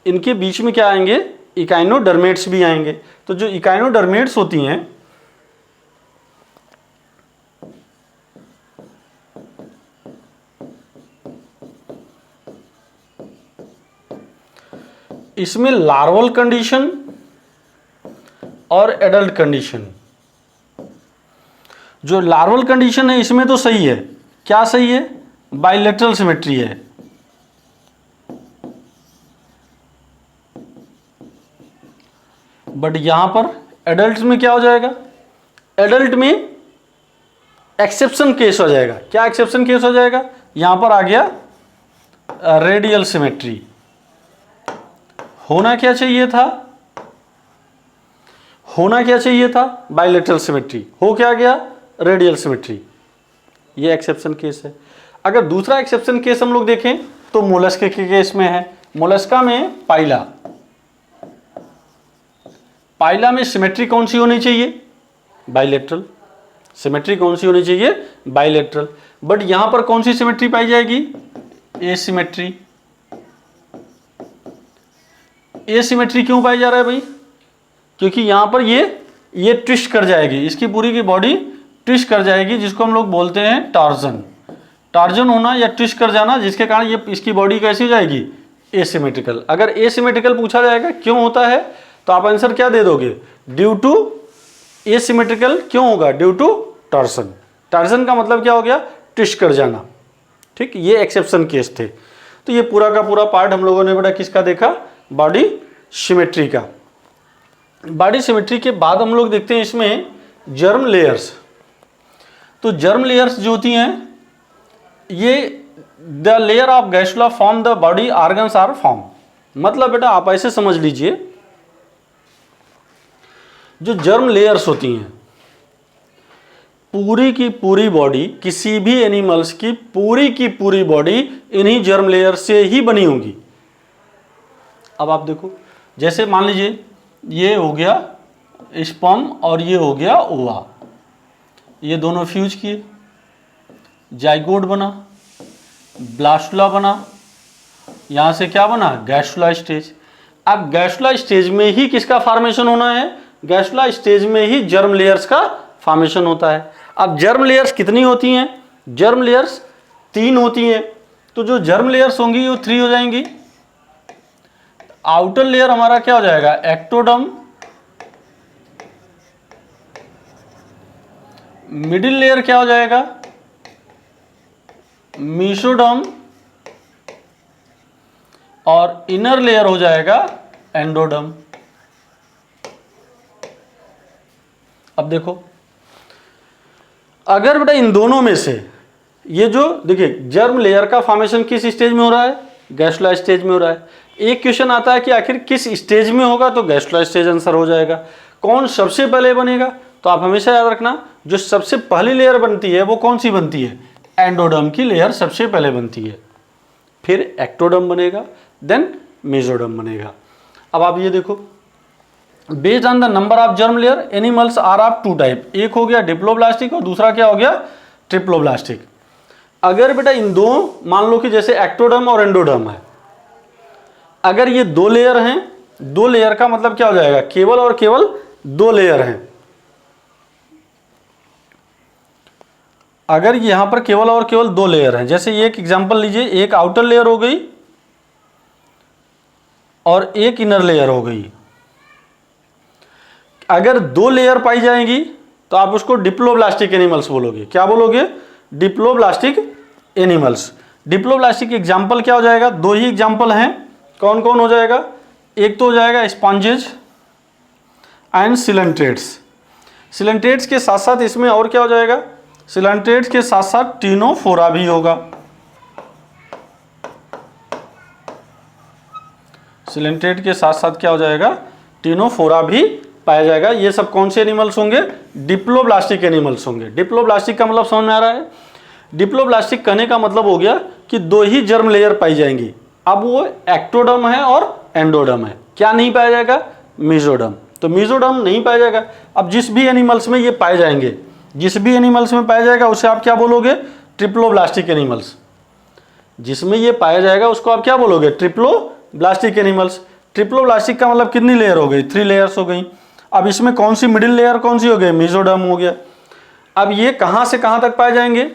इनके बीच में क्या आएंगे, इकाइनोडर्मेट्स भी आएंगे। तो जो इकाइनोडर्मेट्स होती हैं इसमें लार्वल कंडीशन और एडल्ट कंडीशन, जो लार्वल कंडीशन है इसमें तो सही है, क्या सही है, बाइलेटरल सिमेट्री है। बट यहां पर एडल्ट में क्या हो जाएगा, एडल्ट में एक्सेप्शन केस हो जाएगा। क्या एक्सेप्शन केस हो जाएगा, यहां पर आ गया रेडियल सिमेट्री। होना क्या चाहिए था, होना क्या चाहिए था, बाइलेटरल सिमेट्री, हो क्या गया, रेडियल सिमेट्री। ये एक्सेप्शन केस है। अगर दूसरा एक्सेप्शन केस हम लोग देखें तो मोलस्क के केस में है। मोलस्का में पाइला, पाइला में सिमेट्री कौन सी होनी चाहिए, बाइलेटरल। सिमेट्री कौन सी होनी चाहिए, बाइलेटरल। बट यहां पर कौन सी सिमेट्री पाई जाएगी, एसिमेट्री। एसिमेट्री क्यों पाई जा रहा है भाई, क्योंकि यहां पर ये ट्विस्ट कर जाएगी, इसकी पूरी की बॉडी ट्विस्ट कर जाएगी, जिसको हम लोग बोलते हैं टार्जन। टार्जन होना या ट्विस्ट कर जाना, जिसके कारण ये इसकी बॉडी कैसी हो जाएगी, एसिमेट्रिकल। अगर एसिमेट्रिकल पूछा जाएगा क्यों होता है, तो आप आंसर क्या दे दोगे, ड्यू टू एसिमेट्रिकल। क्यों होगा, ड्यू टू टार्जन। टार्जन का मतलब क्या हो गया, ट्विस्ट कर जाना। ठीक, ये एक्सेप्शन केस थे। तो ये पूरा का पूरा पार्ट हम लोगों ने बेटा किसका देखा, बॉडी सिमेट्री का। बॉडी सिमेट्री के बाद हम लोग देखते हैं इसमें जर्म लेयर्स। तो जर्म लेयर्स जो होती हैं, ये the layer of gastrula form the body organs are form. मतलब बेटा आप ऐसे समझ लीजिए, जो जर्म लेयर्स होती हैं, पूरी की पूरी बॉडी, किसी भी एनिमल्स की पूरी बॉडी इन्हीं जर्म लेयर से ही बनी होगी। अब आप देखो, जैसे मान लीजिए ये हो गया स्पर्म और ये हो गया ओवा, ये दोनों फ्यूज किए, जाइगोट बना, ब्लास्टुला बना, यहां से क्या बना, गैस्ट्रुला स्टेज। अब गैस्ट्रुला स्टेज में ही किसका फॉर्मेशन होना है, गैस्ट्रुला स्टेज में ही जर्म लेयर्स का फॉर्मेशन होता है। अब जर्म लेयर्स कितनी होती हैं, जर्म लेयर्स 3 होती हैं। तो जो जर्म लेयर्स होंगी वो 3 हो जाएंगी। आउटर लेयर हमारा क्या हो जाएगा, एक्टोडर्म, मिडिल लेयर क्या हो जाएगा, मीसोडर्म, और इनर लेयर हो जाएगा एंडोडर्म। अब देखो, अगर बेटा इन दोनों में से ये जो देखिए जर्म लेयर का फॉर्मेशन किस स्टेज में हो रहा है, गैस्ट्रुला स्टेज में हो रहा है। एक क्वेश्चन आता है कि आखिर किस स्टेज में होगा, तो गैस्ट्रुला स्टेज आंसर हो जाएगा। कौन सबसे पहले बनेगा, तो आप हमेशा याद रखना जो सबसे पहली लेयर बनती है वो कौन सी बनती है, एंडोडर्म की लेयर सबसे पहले बनती है, फिर एक्टोडर्म बनेगा, देन मेसोडर्म बनेगा। अब आप ये देखो, based on the number of germ layer animals are of 2 type. एक हो गया डिप्लोब्लास्टिक और दूसरा क्या हो गया, ट्रिप्लोब्लास्टिक। अगर बेटा इन दो, मान लो कि जैसे एक्टोडर्म और एंडोडर्म है, अगर ये 2 लेयर हैं, 2 लेयर का मतलब क्या हो जाएगा, केवल और केवल 2 लेयर हैं। अगर यहां पर केवल और केवल 2 लेयर हैं, जैसे एक एग्जांपल लीजिए, एक आउटर लेयर हो गई और एक इनर लेयर हो गई। अगर 2 लेयर पाई जाएंगी तो आप उसको डिप्लोब्लास्टिक एनिमल्स बोलोगे। क्या बोलोगे, डिप्लोब्लास्टिक एनिमल्स। डिप्लोब्लास्टिक एग्जाम्पल क्या हो जाएगा, 2 ही एग्जाम्पल हैं। कौन कौन हो जाएगा, एक तो हो जाएगा स्पॉन्जेज एंड सिलेंट्रेट्स। सिलेंट्रेट्स के साथ साथ इसमें और क्या हो जाएगा, सिलेंट्रेट्स के साथ साथ टीनोफोरा भी होगा। सिलेंट्रेट के साथ साथ क्या हो जाएगा, टिनोफोरा भी पाया जाएगा। ये सब कौन से एनिमल्स होंगे, डिप्लोब्लास्टिक एनिमल्स होंगे। डिप्लोब्लास्टिक का मतलब समझ में आ रहा है। डिप्लोब्लास्टिक कहने का मतलब हो गया कि दो ही जर्म लेयर पाई जाएंगी। अब वो एक्टोडर्म है और एंडोडर्म है। क्या नहीं पाया जाएगा, मेसोडर्म। तो मेसोडर्म नहीं पाया जाएगा। अब जिस भी एनिमल्स में ये पाए जाएंगे, जिस भी एनिमल्स में पाया जाएगा उसे आप क्या बोलोगे, ट्रिप्लोब्लास्टिक एनिमल्स। जिसमें ये पाया जाएगा उसको आप क्या बोलोगे, ट्रिप्लोब्लास्टिक एनिमल्स। ट्रिप्लोब्लास्टिक का मतलब कितनी लेयर हो गई, 3 लेयर्स हो गई। अब इसमें कौन सी मिडिल लेयर कौन सी हो गई, मेसोडर्म हो गया। अब ये कहाँ से कहाँ तक पाए जाएंगे,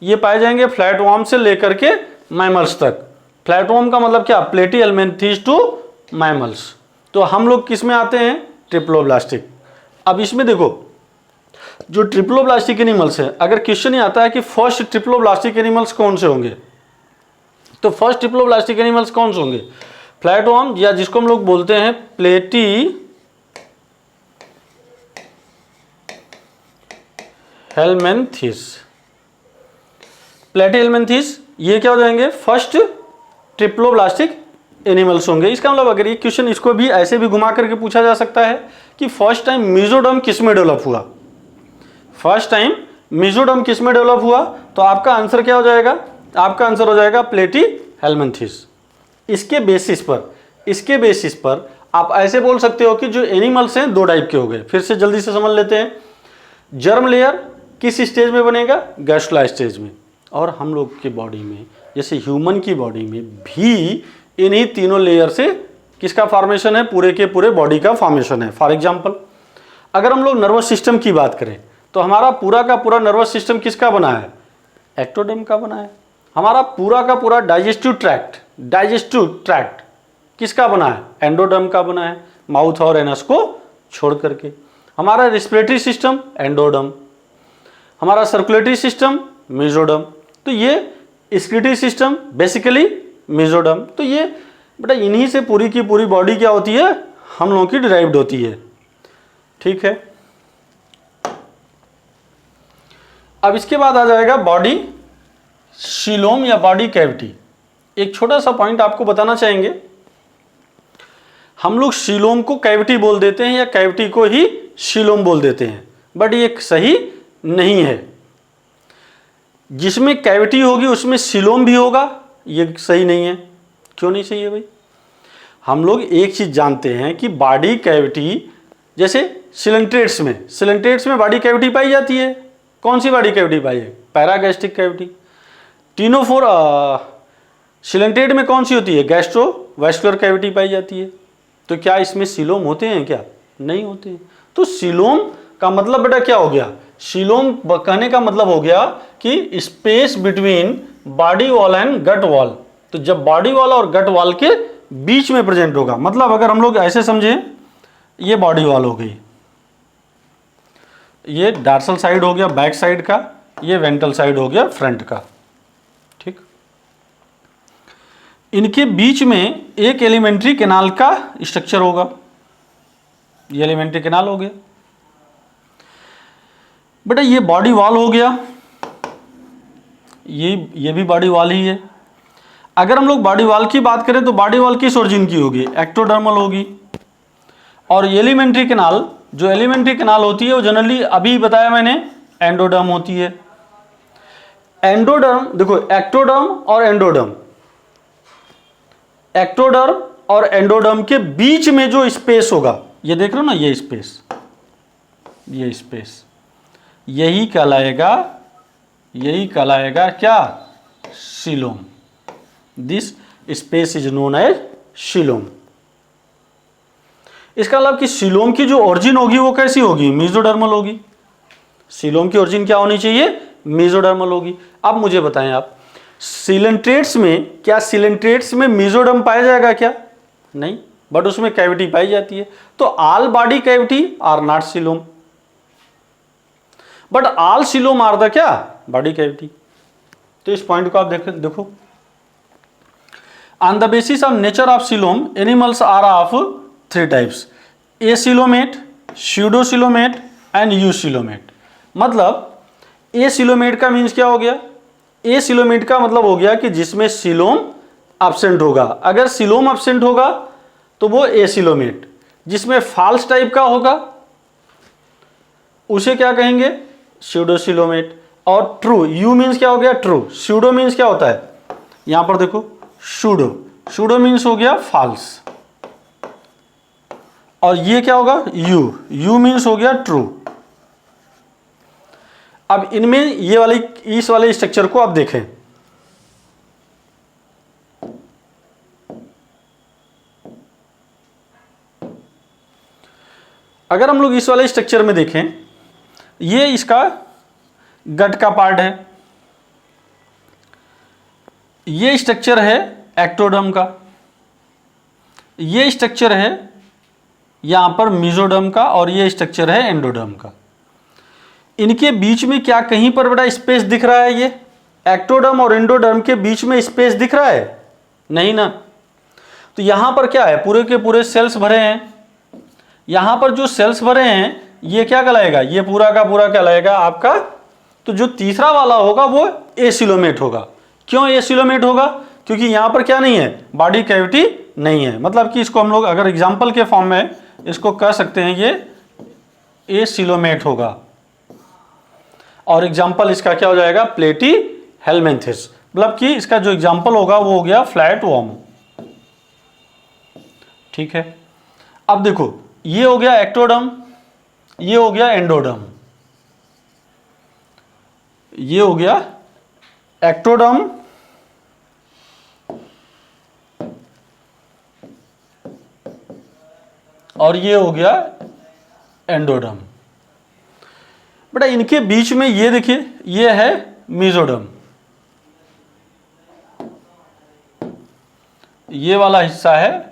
ये पाए जाएंगे फ्लैटवर्म से लेकर के मैमल्स तक। फ्लैटवर्म का मतलब क्या, प्लेटीहेल्मिन्थीज टू मैमल्स। तो हम लोग किस में आते हैं, ट्रिप्लोब्लास्टिक। अब इसमें देखो जो ट्रिप्लोब्लास्टिक एनिमल्स है, अगर क्वेश्चन ही आता है कि फर्स्ट ट्रिप्लोब्लास्टिक एनिमल्स कौन से होंगे, तो फर्स्ट ट्रिप्लोब्लास्टिक एनिमल्स कौन से होंगे, फ्लैटवर्म या जिसको हम लोग बोलते हैं प्लेटीहेल्मिन्थीज। प्लेटीहेल्मिन्थीज ये क्या हो जाएंगे, फर्स्ट ट्रिप्लोब्लास्टिक एनिमल्स होंगे। इसका मतलब अगर ये क्वेश्चन इसको भी ऐसे भी घुमा करके पूछा जा सकता है कि फर्स्ट टाइम मेसोडर्म किस में डेवलप हुआ, फर्स्ट टाइम मेसोडर्म किस में डेवलप हुआ, तो आपका आंसर क्या हो जाएगा, आपका आंसर हो जाएगा प्लेटीहेल्मिन्थीज। इसके बेसिस पर आप ऐसे बोल सकते हो कि जो एनिमल्स हैं 2 टाइप के हो गए। फिर से जल्दी से समझ लेते हैं। जर्म लेयर किस स्टेज में बनेगा, गैस्ट्रोला स्टेज में। और हम लोग की बॉडी में, जैसे ह्यूमन की बॉडी में भी इन्हीं तीनों लेयर से किसका फॉर्मेशन है, पूरे के पूरे बॉडी का फॉर्मेशन है। फॉर एग्जांपल अगर हम लोग नर्वस सिस्टम की बात करें तो हमारा पूरा का पूरा नर्वस सिस्टम किसका बना है, एक्टोडर्म का बना है। हमारा पूरा का पूरा डाइजेस्टिव ट्रैक्ट किसका बना है, एंडोडर्म का बना है, माउथ और एनस को छोड़ करके। हमारा रेस्पिरेटरी सिस्टम एंडोडर्म, हमारा सर्कुलेटरी सिस्टम मेसोडर्म, तो ये एक्सक्रीटरी सिस्टम बेसिकली मेसोडर्म। तो ये बेटा इन्हीं से पूरी की पूरी बॉडी क्या होती है, हम लोगों की डिराइव्ड होती है। ठीक है, अब इसके बाद आ जाएगा बॉडी सीलोम या बॉडी कैविटी। एक छोटा सा पॉइंट आपको बताना चाहेंगे, हम लोग सीलोम को कैविटी बोल देते हैं या कैविटी को ही सीलोम बोल देते हैं, बट ये सही नहीं है। जिसमें कैविटी होगी उसमें सीलोम भी होगा, ये सही नहीं है। क्यों नहीं सही है भाई, हम लोग एक चीज जानते हैं कि बॉडी कैविटी, जैसे सिलेंट्रेट्स में बॉडी कैविटी पाई जाती है। कौन सी बॉडी कैविटी पाई है, पैरागैस्ट्रिक कैविटी। सिलेंट्रेट में कौन सी होती है, गैस्ट्रोवैस्कुलर कैविटी पाई जाती है। तो क्या इसमें सीलोम होते हैं, क्या नहीं होते हैं। तो सीलोम का मतलब बेटा क्या हो गया, सीलोम कहने का मतलब हो गया कि space between body wall and gut wall. तो जब बॉडी वॉल और गट वॉल के बीच में प्रेजेंट होगा, मतलब अगर हम लोग ऐसे समझें, ये बॉडी वॉल हो गई, ये डार्सल साइड हो गया बैक साइड का, ये वेंट्रल साइड हो गया फ्रंट का। ठीक, इनके बीच में एक एलिमेंट्री कैनाल का स्ट्रक्चर होगा, ये एलिमेंट्री कैनाल हो गया। बेटा ये बॉडी वॉल हो गया, ये भी बॉडी वॉल ही है। अगर हम लोग बॉडी वॉल की बात करें तो बॉडी वॉल किस ओरिजिन की होगी, एक्टोडर्मल होगी। और एलिमेंट्री कैनाल, जो एलिमेंट्री कैनाल होती है वो जनरली अभी बताया मैंने एंडोडर्म होती है। एंडोडर्म देखो, एक्टोडर्म और एंडोडर्म के बीच में जो स्पेस होगा, ये देख रहे हो ना, ये स्पेस यही कहलाएगा क्या, coelom. This space is known as coelom. इसका मतलब कि सीलोम की जो ओरिजिन होगी वो कैसी होगी, मेसोडर्मल होगी। सीलोम की ओरिजिन क्या होनी चाहिए, मेसोडर्मल होगी। अब मुझे बताएं आप, सिलेंट्रेट्स में मेसोडर्म पाया जाएगा क्या, नहीं, बट उसमें कैविटी पाई जाती है। तो all body cavity are not coelom, but all coelom are the क्या, बॉडी कैविटी। तो इस पॉइंट को आप देखो। On the basis of nature of coelom, animals are of 3 types, acoelomate, pseudocoelomate and eucoelomate. मतलब एसिलोमेट का मीन्स क्या हो गया, एसिलोमेट का मतलब हो गया कि जिसमें सीलोम एब्सेंट होगा। अगर सीलोम एब्सेंट होगा तो वो एसिलोमेट। जिसमें फॉल्स टाइप का होगा उसे क्या कहेंगे, स्यूडोसिलोमेट। और ट्रू, यू मीन्स क्या हो गया, ट्रू। स्यूडो मीन्स क्या होता है, यहां पर देखो सूडो, सूडो मीन्स हो गया फॉल्स। और ये क्या होगा, यू, यू मीन्स हो गया ट्रू। अब इनमें ये वाली, इस वाले स्ट्रक्चर को आप देखें, अगर हम लोग इस वाले स्ट्रक्चर में देखें, ये इसका गट का पार्ट है, ये स्ट्रक्चर है एक्टोडर्म का, ये स्ट्रक्चर है यहां पर मेसोडर्म का, और ये स्ट्रक्चर है एंडोडर्म का। इनके बीच में क्या कहीं पर बड़ा स्पेस दिख रहा है, ये एक्टोडर्म और एंडोडर्म के बीच में स्पेस दिख रहा है, नहीं ना। तो यहां पर क्या है, पूरे के पूरे सेल्स भरे हैं। यहां पर जो सेल्स भरे हैं ये क्या कहलाएगा, ये पूरा का पूरा कहलाएगा आपका, तो जो तीसरा वाला होगा वो एसिलोमेट होगा। क्यों एसिलोमेट होगा, क्योंकि यहां पर क्या नहीं है, बॉडी कैविटी नहीं है। मतलब कि इसको हम लोग अगर एग्जाम्पल के फॉर्म में इसको कह सकते हैं, ये एसिलोमेट होगा। और एग्जाम्पल इसका क्या हो जाएगा, प्लेटी हेलमिंथिस। मतलब कि इसका जो एग्जाम्पल होगा वो हो गया फ्लैट वर्म। ठीक है, अब देखो ये हो गया एक्टोडर्म, ये हो गया एंडोडर्म, ये हो गया एक्टोडर्म और ये हो गया एंडोडर्म। बेटा इनके बीच में ये देखिए, ये है मेसोडर्म, ये वाला हिस्सा है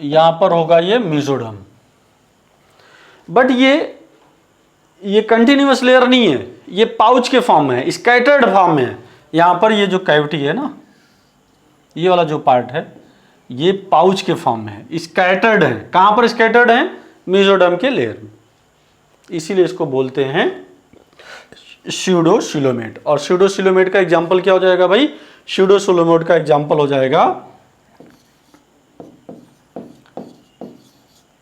यहां पर होगा ये मेसोडर्म। बट ये कंटिन्यूअस लेयर नहीं है, ये पाउच के फॉर्म में है, स्कैटर्ड फॉर्म में है। यहां पर ये जो कैविटी है ना, ये वाला जो पार्ट है ये पाउच के फॉर्म में है, स्कैटर्ड है। कहां पर स्कैटर्ड है, मेसोडर्म के लेयर में, इसीलिए इसको बोलते हैं स्यूडोसिलोमेट। और स्यूडोसिलोमेट का एग्जांपल क्या हो जाएगा भाई, स्यूडोसिलोमेट का एग्जांपल हो जाएगा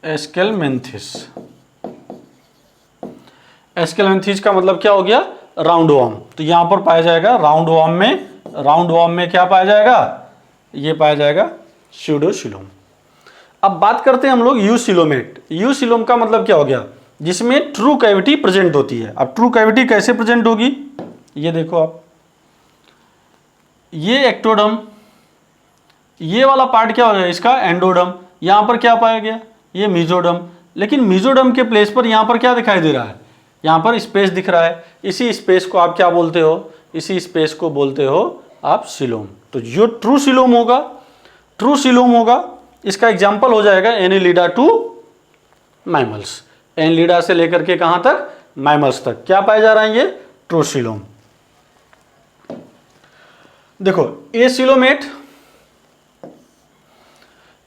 एस्केलमेंथिस। एस्केलमेंथिस का मतलब क्या हो गया, राउंड वर्म। तो यहां पर पाया जाएगा राउंड वर्म में क्या पाया जाएगा, ये पाया जाएगा स्यूडोसिलोम। अब बात करते हैं हम लोग यूसिलोमेट। यूसिलोम का मतलब क्या हो गया, जिसमें ट्रू कैविटी प्रेजेंट होती है। अब ट्रू कैविटी कैसे प्रेजेंट होगी, ये देखो आप, ये एक्टोडर्म, ये वाला पार्ट क्या हो गया इसका एंडोडर्म, यहां पर क्या पाया गया, ये मेसोडर्म। लेकिन मेसोडर्म के प्लेस पर यहां पर क्या दिखाई दे रहा है, यहां पर स्पेस दिख रहा है। इसी स्पेस को आप क्या बोलते हो, इसी स्पेस को बोलते हो आप सिलोम। तो जो ट्रू सिलोम होगा, इसका एग्जाम्पल हो जाएगा एनिलिडा टू मैमल्स। एनिलिडा से लेकर के कहां तक, मैमल्स तक क्या पाया जा रहा है, ये ट्रू सिलोम। देखो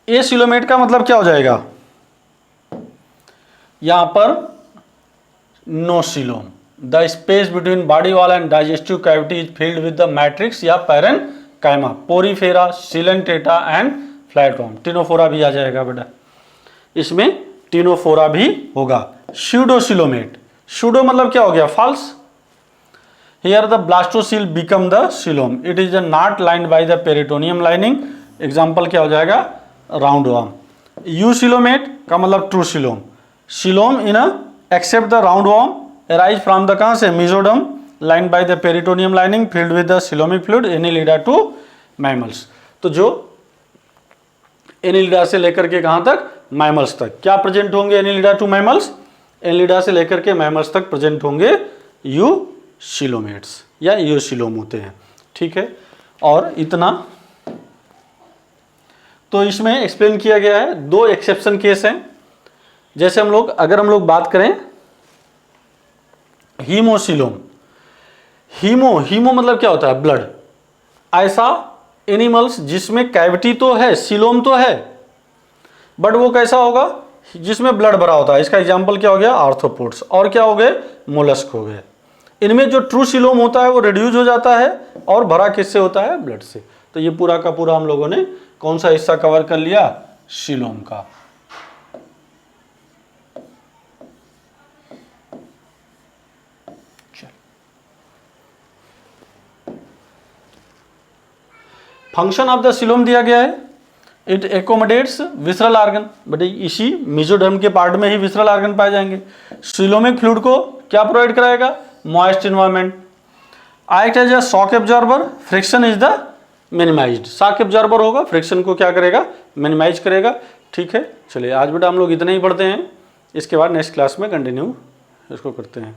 एसिलोमेट का मतलब क्या हो जाएगा, यहां पर no coelom. The space between body wall and digestive cavity is filled with the matrix या parenchyma, porifera, coelenterata and flatworm. Ctenophora भी आ जाएगा बेटा, इसमें टिनोफोरा भी होगा। स्यूडोसिलोमेट, स्यूडो मतलब क्या हो गया, false. Here the blastocoel become the coelom, it is the not lined by the peritoneum lining. Example क्या हो जाएगा, राउंड वर्म। यूसिलोमेट का मतलब true coelom. Coelom in except the round worm arise from the कहां से, mesoderm lined by the peritoneum lining filled with the coelomic fluid Annelida to mammals. तो जो एनिलिडा से लेकर के कहां तक, मैमल्स तक क्या प्रेजेंट होंगे, एनिलिडा टू मैमल्स, एनिलिडा से लेकर के मैमल्स तक प्रेजेंट होंगे यूसिलोमेट्स या यूसिलोम होते हैं। ठीक है, और इतना तो इसमें एक्सप्लेन किया गया है। दो एक्सेप्शन केस हैं, जैसे अगर हम लोग बात करें हीमोसिलोम, हीमो मतलब क्या होता है, ब्लड। ऐसा एनिमल्स जिसमें कैविटी तो है, सिलोम तो है, बट वो कैसा होगा, जिसमें ब्लड भरा होता है। इसका एग्जांपल क्या हो गया, आर्थ्रोपोड्स, और क्या हो गए, मोलस्क हो गए। इनमें जो ट्रू सिलोम होता है वो रिड्यूस हो जाता है और भरा किससे होता है? ब्लड से। तो ये पूरा का पूरा हम लोगों ने कौन सा हिस्सा कवर कर लिया? सिलोम का। फंक्शन ऑफ द सिलोम दिया गया है, इट एकोमोडेट्स विसरल ऑर्गन। बेटे इसी मेसोडर्म के पार्ट में ही विसरल ऑर्गन पाए जाएंगे। सिलोमिक फ्लूइड को क्या प्रोवाइड कराएगा? Moist environment. Act as a shock absorber, friction is the minimised. Shock absorber होगा, फ्रिक्शन को क्या करेगा? मिनिमाइज करेगा। ठीक है, चलिए आज बेटा हम लोग इतना ही पढ़ते हैं, इसके बाद नेक्स्ट क्लास में कंटिन्यू इसको करते हैं।